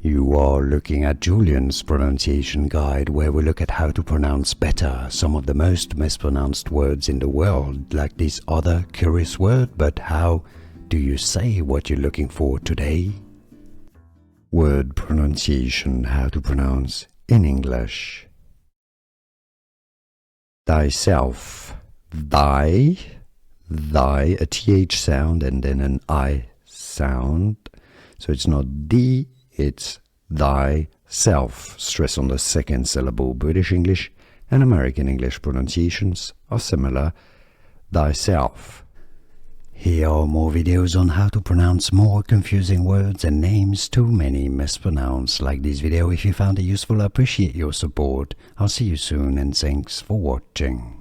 You are looking at Julian's pronunciation guide, where we look at how to pronounce better some of the most mispronounced words in the world, like this other curious word. But how do you say what you're looking for today? Word pronunciation, how to pronounce in English. Thyself. Thy, a th sound and then an I sound. So it's not D, it's thyself. Stress on the second syllable. British English and American English pronunciations are similar. Thyself. Here are more videos on how to pronounce more confusing words and names too many mispronounced. Like this video if you found it useful. I appreciate your support. I'll see you soon and thanks for watching.